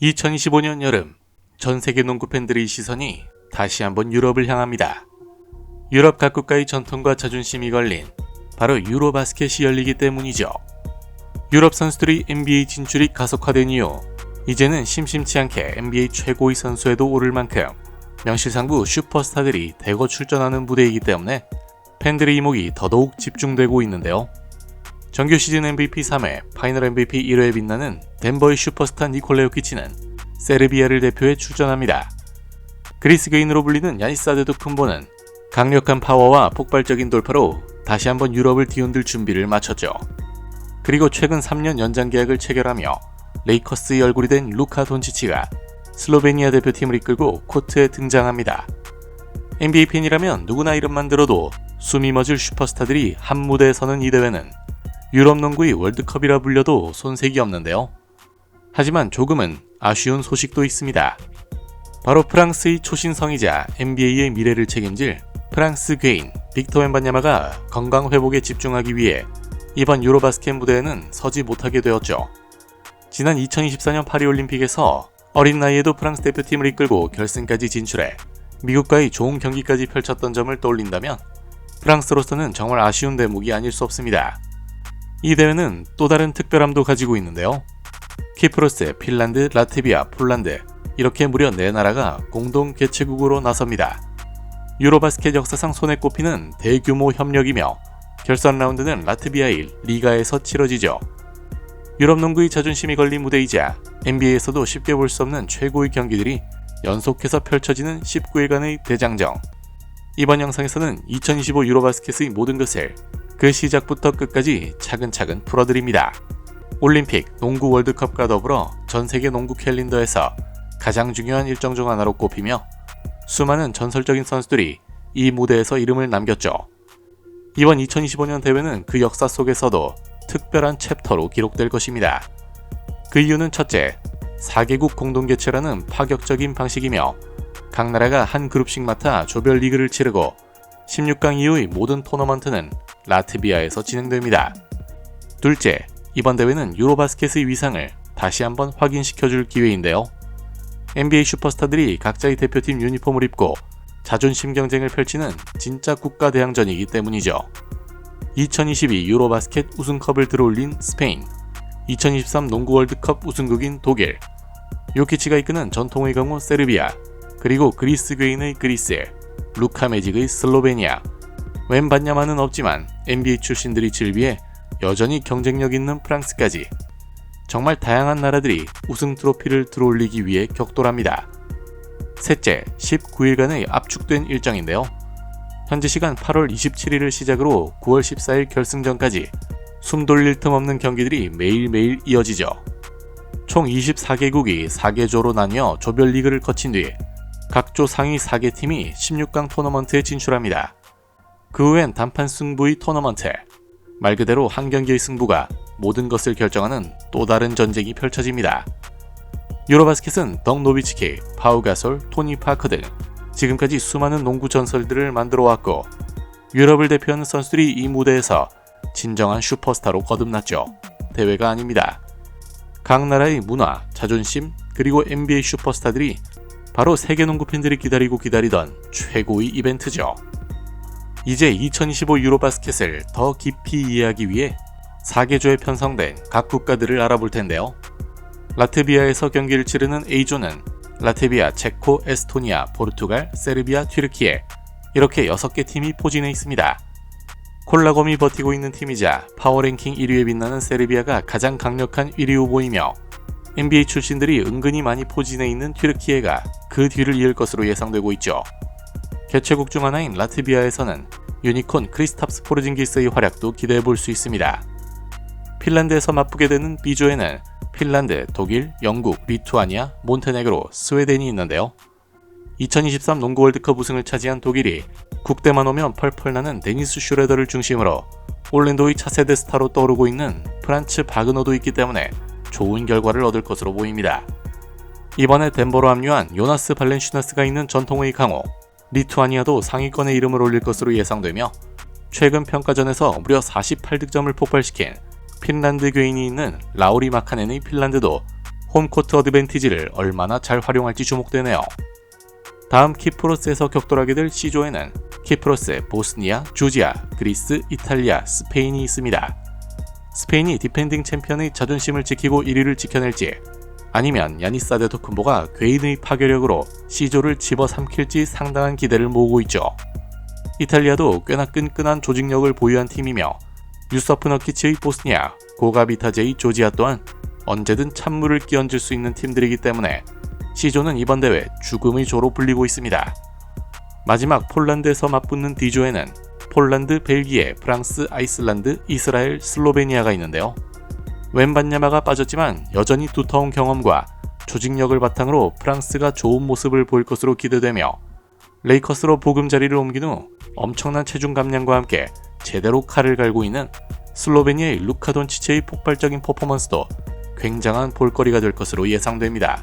2025년 여름, 전 세계 농구 팬들의 시선이 다시 한번 유럽을 향합니다. 유럽 각국가의 전통과 자존심이 걸린 바로 유로바스켓이 열리기 때문이죠. 유럽 선수들이 NBA 진출이 가속화된 이후 이제는 심심치 않게 NBA 최고의 선수에도 오를 만큼 명실상부 슈퍼스타들이 대거 출전하는 무대이기 때문에 팬들의 이목이 더더욱 집중되고 있는데요. 정규 시즌 MVP 3회, 파이널 MVP 1회에 빛나는 덴버의 슈퍼스타 니콜라 요키치는 세르비아를 대표해 출전합니다. 그리스 괴인으로 불리는 야니스 아데토쿤보는 강력한 파워와 폭발적인 돌파로 다시 한번 유럽을 뒤흔들 준비를 마쳤죠. 그리고 최근 3년 연장 계약을 체결하며 레이커스의 얼굴이 된 루카 돈치치가 슬로베니아 대표팀을 이끌고 코트에 등장합니다. NBA 팬이라면 누구나 이름만 들어도 숨이 멎을 슈퍼스타들이 한 무대에 서는 이 대회는 유럽 농구의 월드컵이라 불려도 손색이 없는데요. 하지만 조금은 아쉬운 소식도 있습니다. 바로 프랑스의 초신성이자 NBA의 미래를 책임질 프랑스 괴인 빅터 웬바냐마가 건강 회복에 집중하기 위해 이번 유로바스켓 무대에는 서지 못하게 되었죠. 지난 2024년 파리올림픽에서 어린 나이에도 프랑스 대표팀을 이끌고 결승까지 진출해 미국과의 좋은 경기까지 펼쳤던 점을 떠올린다면 프랑스로서는 정말 아쉬운 대목이 아닐 수 없습니다. 이 대회는 또 다른 특별함도 가지고 있는데요. 키프로스, 핀란드, 라트비아, 폴란드 이렇게 무려 4나라가 공동 개최국으로 나섭니다. 유로바스켓 역사상 손에 꼽히는 대규모 협력이며 결선 라운드는 라트비아의 리가에서 치러지죠. 유럽 농구의 자존심이 걸린 무대이자 NBA에서도 쉽게 볼 수 없는 최고의 경기들이 연속해서 펼쳐지는 19일간의 대장정. 이번 영상에서는 2025 유로바스켓의 모든 것을 그 시작부터 끝까지 차근차근 풀어드립니다. 올림픽, 농구 월드컵과 더불어 전세계 농구 캘린더에서 가장 중요한 일정 중 하나로 꼽히며 수많은 전설적인 선수들이 이 무대에서 이름을 남겼죠. 이번 2025년 대회는 그 역사 속에서도 특별한 챕터로 기록될 것입니다. 그 이유는 첫째, 4개국 공동 개최라는 파격적인 방식이며 각 나라가 한 그룹씩 맡아 조별 리그를 치르고 16강 이후의 모든 토너먼트는 라트비아에서 진행됩니다. 둘째, 이번 대회는 유로바스켓의 위상을 다시 한번 확인시켜줄 기회인데요. NBA 슈퍼스타들이 각자의 대표팀 유니폼을 입고 자존심 경쟁을 펼치는 진짜 국가 대항전이기 때문이죠. 2022 유로바스켓 우승컵을 들어올린 스페인, 2023 농구 월드컵 우승국인 독일, 요키치가 이끄는 전통의 강호 세르비아, 그리고 그리스 괴인의 그리스, 루카 매직의 슬로베니아, 웬바냐마는 없지만 NBA 출신들이 질비해 여전히 경쟁력 있는 프랑스까지 정말 다양한 나라들이 우승 트로피를 들어올리기 위해 격돌합니다. 셋째, 19일간의 압축된 일정인데요. 현지 시간 8월 27일을 시작으로 9월 14일 결승전까지 숨 돌릴 틈 없는 경기들이 매일매일 이어지죠. 총 24개국이 4개조로 나뉘어 조별 리그를 거친 뒤 각 조 상위 4개 팀이 16강 토너먼트에 진출합니다. 그 후엔 단판 승부의 토너먼트, 말 그대로 한 경기의 승부가 모든 것을 결정하는 또 다른 전쟁이 펼쳐집니다. 유로바스켓은 덕 노비츠키, 파우 가솔, 토니 파커 등 지금까지 수많은 농구 전설들을 만들어 왔고 유럽을 대표하는 선수들이 이 무대에서 진정한 슈퍼스타로 거듭났죠. 대회가 아닙니다. 각 나라의 문화, 자존심, 그리고 NBA 슈퍼스타들이 바로 세계 농구 팬들이 기다리던 최고의 이벤트죠. 이제 2025 유로바스켓을 더 깊이 이해하기 위해 4개조에 편성된 각 국가들을 알아볼 텐데요. 라트비아에서 경기를 치르는 A조는 라트비아, 체코, 에스토니아, 포르투갈, 세르비아, 튀르키예 이렇게 6개 팀이 포진해 있습니다. 콜라검이 버티고 있는 팀이자 파워랭킹 1위에 빛나는 세르비아가 가장 강력한 1위 후보이며 NBA 출신들이 은근히 많이 포진해 있는 튀르키예가 그 뒤를 이을 것으로 예상되고 있죠. 개최국 중 하나인 라트비아에서는 유니콘 크리스탑스 포르징기스의 활약도 기대해볼 수 있습니다. 핀란드에서 맞붙게 되는 B조에는 핀란드, 독일, 영국, 리투아니아, 몬테네그로, 스웨덴이 있는데요. 2023 농구 월드컵 우승을 차지한 독일이 국대만 오면 펄펄 나는 데니스 슈레더를 중심으로 올랜도의 차세대 스타로 떠오르고 있는 프란츠 바그너도 있기 때문에 좋은 결과를 얻을 것으로 보입니다. 이번에 덴버로 합류한 요나스 발렌슈나스가 있는 전통의 강호, 리투아니아도 상위권에 이름을 올릴 것으로 예상되며 최근 평가전에서 무려 48득점을 폭발시킨 핀란드 괴인이 있는 라우리 마카넨의 핀란드도 홈코트 어드밴티지를 얼마나 잘 활용할지 주목되네요. 다음 키프로스에서 격돌하게 될 C조에는 키프로스, 보스니아, 조지아, 그리스, 이탈리아, 스페인이 있습니다. 스페인이 디펜딩 챔피언의 자존심을 지키고 1위를 지켜낼지, 아니면 야니스 아데토쿤보가 괴인의 파괴력으로 C조를 집어삼킬지 상당한 기대를 모으고 있죠. 이탈리아도 꽤나 끈끈한 조직력을 보유한 팀이며 유서프 너키치의 보스니아, 고가비타제의 조지아 또한 언제든 찬물을 끼얹을 수 있는 팀들이기 때문에 C조는 이번 대회 죽음의 조로 불리고 있습니다. 마지막 폴란드에서 맞붙는 D조에는 폴란드, 벨기에, 프랑스, 아이슬란드, 이스라엘, 슬로베니아가 있는데요. 웬반야마가 빠졌지만 여전히 두터운 경험과 조직력을 바탕으로 프랑스가 좋은 모습을 보일 것으로 기대되며, 레이커스로 보금자리를 옮긴 후 엄청난 체중 감량과 함께 제대로 칼을 갈고 있는 슬로베니아의 루카 돈치치의 폭발적인 퍼포먼스도 굉장한 볼거리가 될 것으로 예상됩니다.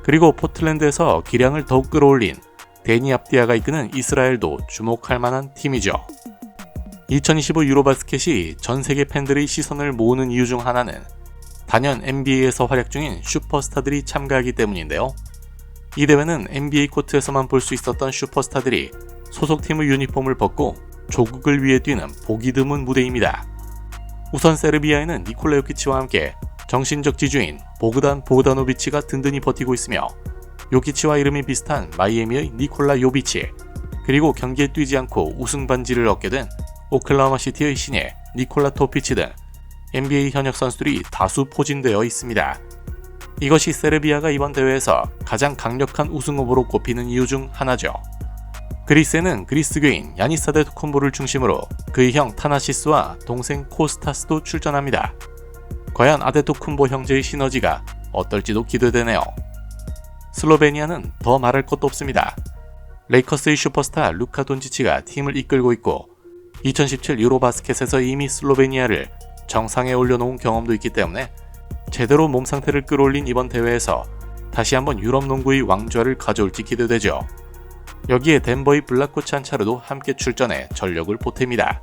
그리고 포틀랜드에서 기량을 더욱 끌어올린 데니 압디아가 이끄는 이스라엘도 주목할 만한 팀이죠. 2025 유로바스켓이 전 세계 팬들의 시선을 모으는 이유 중 하나는 단연 NBA에서 활약 중인 슈퍼스타들이 참가하기 때문인데요. 이 대회는 NBA 코트에서만 볼 수 있었던 슈퍼스타들이 소속팀의 유니폼을 벗고 조국을 위해 뛰는 보기 드문 무대입니다. 우선 세르비아에는 니콜라 요키치와 함께 정신적 지주인 보그단 보그다노비치가 든든히 버티고 있으며, 요키치와 이름이 비슷한 마이애미의 니콜라 요비치, 그리고 경기에 뛰지 않고 우승 반지를 얻게 된 오클라호마 시티의 신예 니콜라 토피치 등 NBA 현역 선수들이 다수 포진되어 있습니다. 이것이 세르비아가 이번 대회에서 가장 강력한 우승 후보로 꼽히는 이유 중 하나죠. 그리스에는 그리스 괴인 야니스 아데토쿤보를 중심으로 그의 형 타나시스와 동생 코스타스도 출전합니다. 과연 아데토쿤보 형제의 시너지가 어떨지도 기대되네요. 슬로베니아는 더 말할 것도 없습니다. 레이커스의 슈퍼스타 루카 돈치치가 팀을 이끌고 있고 2017 유로바스켓에서 이미 슬로베니아를 정상에 올려놓은 경험도 있기 때문에 제대로 몸 상태를 끌어올린 이번 대회에서 다시 한번 유럽 농구의 왕좌를 가져올지 기대되죠. 여기에 덴버의 블라코치 한차르도 함께 출전해 전력을 보탭니다.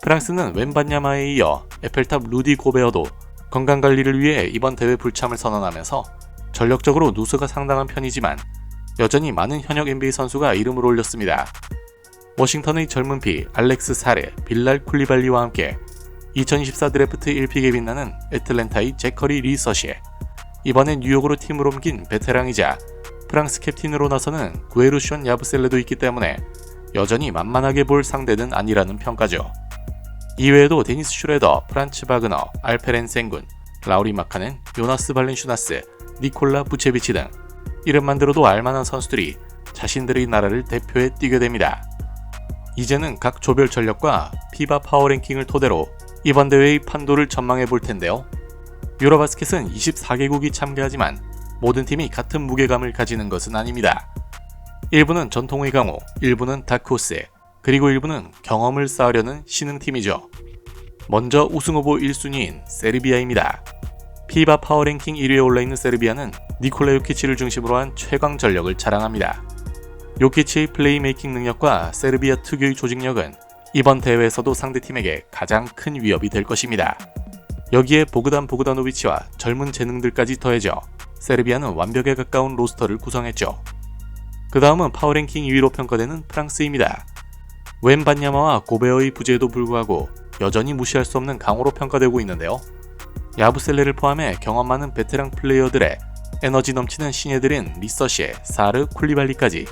프랑스는 웬반야마에 이어 에펠탑 루디 고베어도 건강관리를 위해 이번 대회 불참을 선언하면서 전력적으로 누수가 상당한 편이지만 여전히 많은 현역 NBA 선수가 이름을 올렸습니다. 워싱턴의 젊은 피 알렉스 사레, 빌랄 쿨리발리와 함께 2024 드래프트 1픽에 빛나는 애틀랜타의 제커리 리서시에, 이번엔 뉴욕으로 팀을 옮긴 베테랑이자 프랑스 캡틴으로 나서는 구에르션 야브셀레도 있기 때문에 여전히 만만하게 볼 상대는 아니라는 평가죠. 이외에도 데니스 슈레더, 프란츠 바그너, 알페렌 생군, 라우리 마카넨, 요나스 발렌슈나스, 니콜라 부체비치 등 이름만 들어도 알만한 선수들이 자신들의 나라를 대표해 뛰게 됩니다. 이제는 각 조별 전력과 피바 파워랭킹을 토대로 이번 대회의 판도를 전망해 볼 텐데요. 유로바스켓은 24개국이 참가하지만 모든 팀이 같은 무게감을 가지는 것은 아닙니다. 일부는 전통의 강호, 일부는 다크호스, 그리고 일부는 경험을 쌓으려는 신흥팀이죠. 먼저 우승후보 1순위인 세르비아입니다. 피바 파워랭킹 1위에 올라있는 세르비아는 니콜라 요키치를 중심으로 한 최강 전력을 자랑합니다. 요키치의 플레이메이킹 능력과 세르비아 특유의 조직력은 이번 대회에서도 상대팀에게 가장 큰 위협이 될 것입니다. 여기에 보그단 보그다노비치와 젊은 재능들까지 더해져 세르비아는 완벽에 가까운 로스터를 구성했죠. 그 다음은 파워랭킹 2위로 평가되는 프랑스입니다. 웬반야마와 고베어의 부재에도 불구하고 여전히 무시할 수 없는 강호로 평가되고 있는데요. 야부셀레를 포함해 경험 많은 베테랑 플레이어들의 에너지 넘치는 신예들인 리서시에, 사르, 쿨리발리까지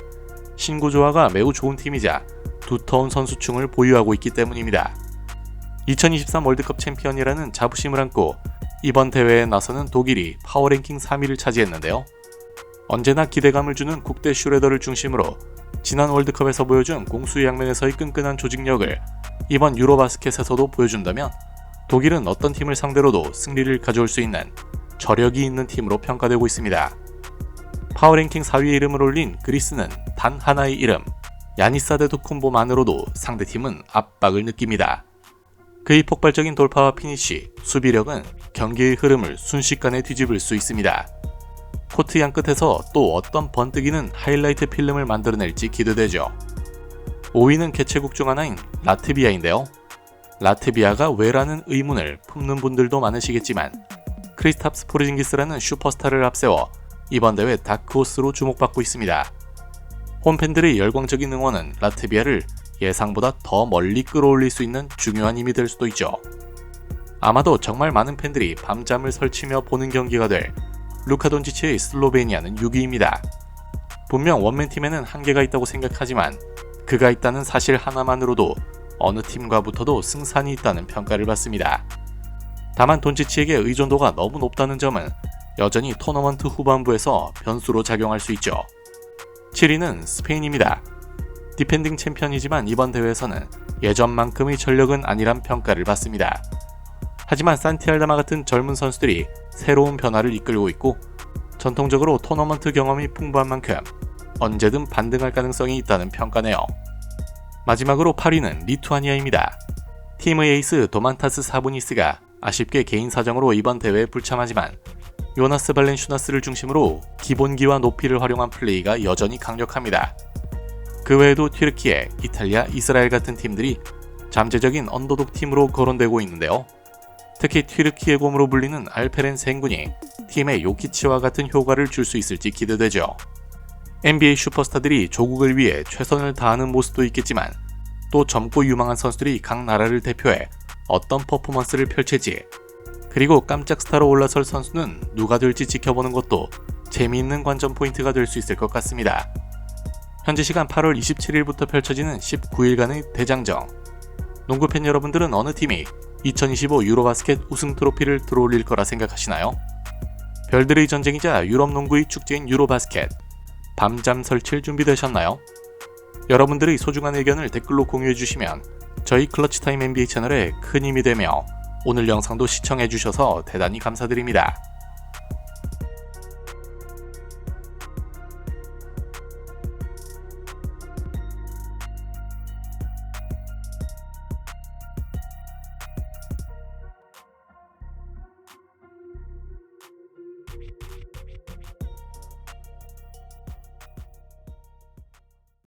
신구 조화가 매우 좋은 팀이자 두터운 선수층을 보유하고 있기 때문입니다. 2023 월드컵 챔피언이라는 자부심을 안고 이번 대회에 나서는 독일이 파워랭킹 3위를 차지했는데요. 언제나 기대감을 주는 국대 슈레더를 중심으로 지난 월드컵에서 보여준 공수양면에서의 끈끈한 조직력을 이번 유로바스켓에서도 보여준다면 독일은 어떤 팀을 상대로도 승리를 가져올 수 있는 저력이 있는 팀으로 평가되고 있습니다. 파워랭킹 4위에 이름을 올린 그리스는 단 하나의 이름, 야니스 아데토쿤보만으로도 상대팀은 압박을 느낍니다. 그의 폭발적인 돌파와 피니쉬, 수비력은 경기의 흐름을 순식간에 뒤집을 수 있습니다. 코트 양끝에서 또 어떤 번뜩이는 하이라이트 필름을 만들어낼지 기대되죠. 5위는 개최국 중 하나인 라트비아인데요. 라트비아가 왜라는 의문을 품는 분들도 많으시겠지만 크리스탑스 포르징기스라는 슈퍼스타를 앞세워 이번 대회 다크호스로 주목받고 있습니다. 홈팬들의 열광적인 응원은 라트비아를 예상보다 더 멀리 끌어올릴 수 있는 중요한 힘이 될 수도 있죠. 아마도 정말 많은 팬들이 밤잠을 설치며 보는 경기가 될 루카 돈치치의 슬로베니아는 6위입니다. 분명 원맨팀에는 한계가 있다고 생각하지만 그가 있다는 사실 하나만으로도 어느 팀과 붙어도 승산이 있다는 평가를 받습니다. 다만 돈치치에게 의존도가 너무 높다는 점은 여전히 토너먼트 후반부에서 변수로 작용할 수 있죠. 7위는 스페인입니다. 디펜딩 챔피언이지만 이번 대회에서는 예전만큼의 전력은 아니란 평가를 받습니다. 하지만 산티알다마 같은 젊은 선수들이 새로운 변화를 이끌고 있고 전통적으로 토너먼트 경험이 풍부한 만큼 언제든 반등할 가능성이 있다는 평가네요. 마지막으로 8위는 리투아니아입니다. 팀의 에이스 도만타스 사보니스가 아쉽게 개인 사정으로 이번 대회에 불참하지만 요나스 발렌슈나스를 중심으로 기본기와 높이를 활용한 플레이가 여전히 강력합니다. 그 외에도 튀르키예, 이탈리아, 이스라엘 같은 팀들이 잠재적인 언더독 팀으로 거론되고 있는데요. 특히 튀르키예 곰으로 불리는 알페렌 생군이 팀의 요키치와 같은 효과를 줄 수 있을지 기대되죠. NBA 슈퍼스타들이 조국을 위해 최선을 다하는 모습도 있겠지만 또 젊고 유망한 선수들이 각 나라를 대표해 어떤 퍼포먼스를 펼칠지, 그리고 깜짝 스타로 올라설 선수는 누가 될지 지켜보는 것도 재미있는 관전 포인트가 될 수 있을 것 같습니다. 현지 시간 8월 27일부터 펼쳐지는 19일간의 대장정. 농구팬 여러분들은 어느 팀이 2025 유로바스켓 우승 트로피를 들어올릴 거라 생각하시나요? 별들의 전쟁이자 유럽 농구의 축제인 유로바스켓. 밤잠 설칠 준비되셨나요? 여러분들의 소중한 의견을 댓글로 공유해주시면 저희 클러치타임 NBA 채널에 큰 힘이 되며 오늘 영상도 시청해주셔서 대단히 감사드립니다.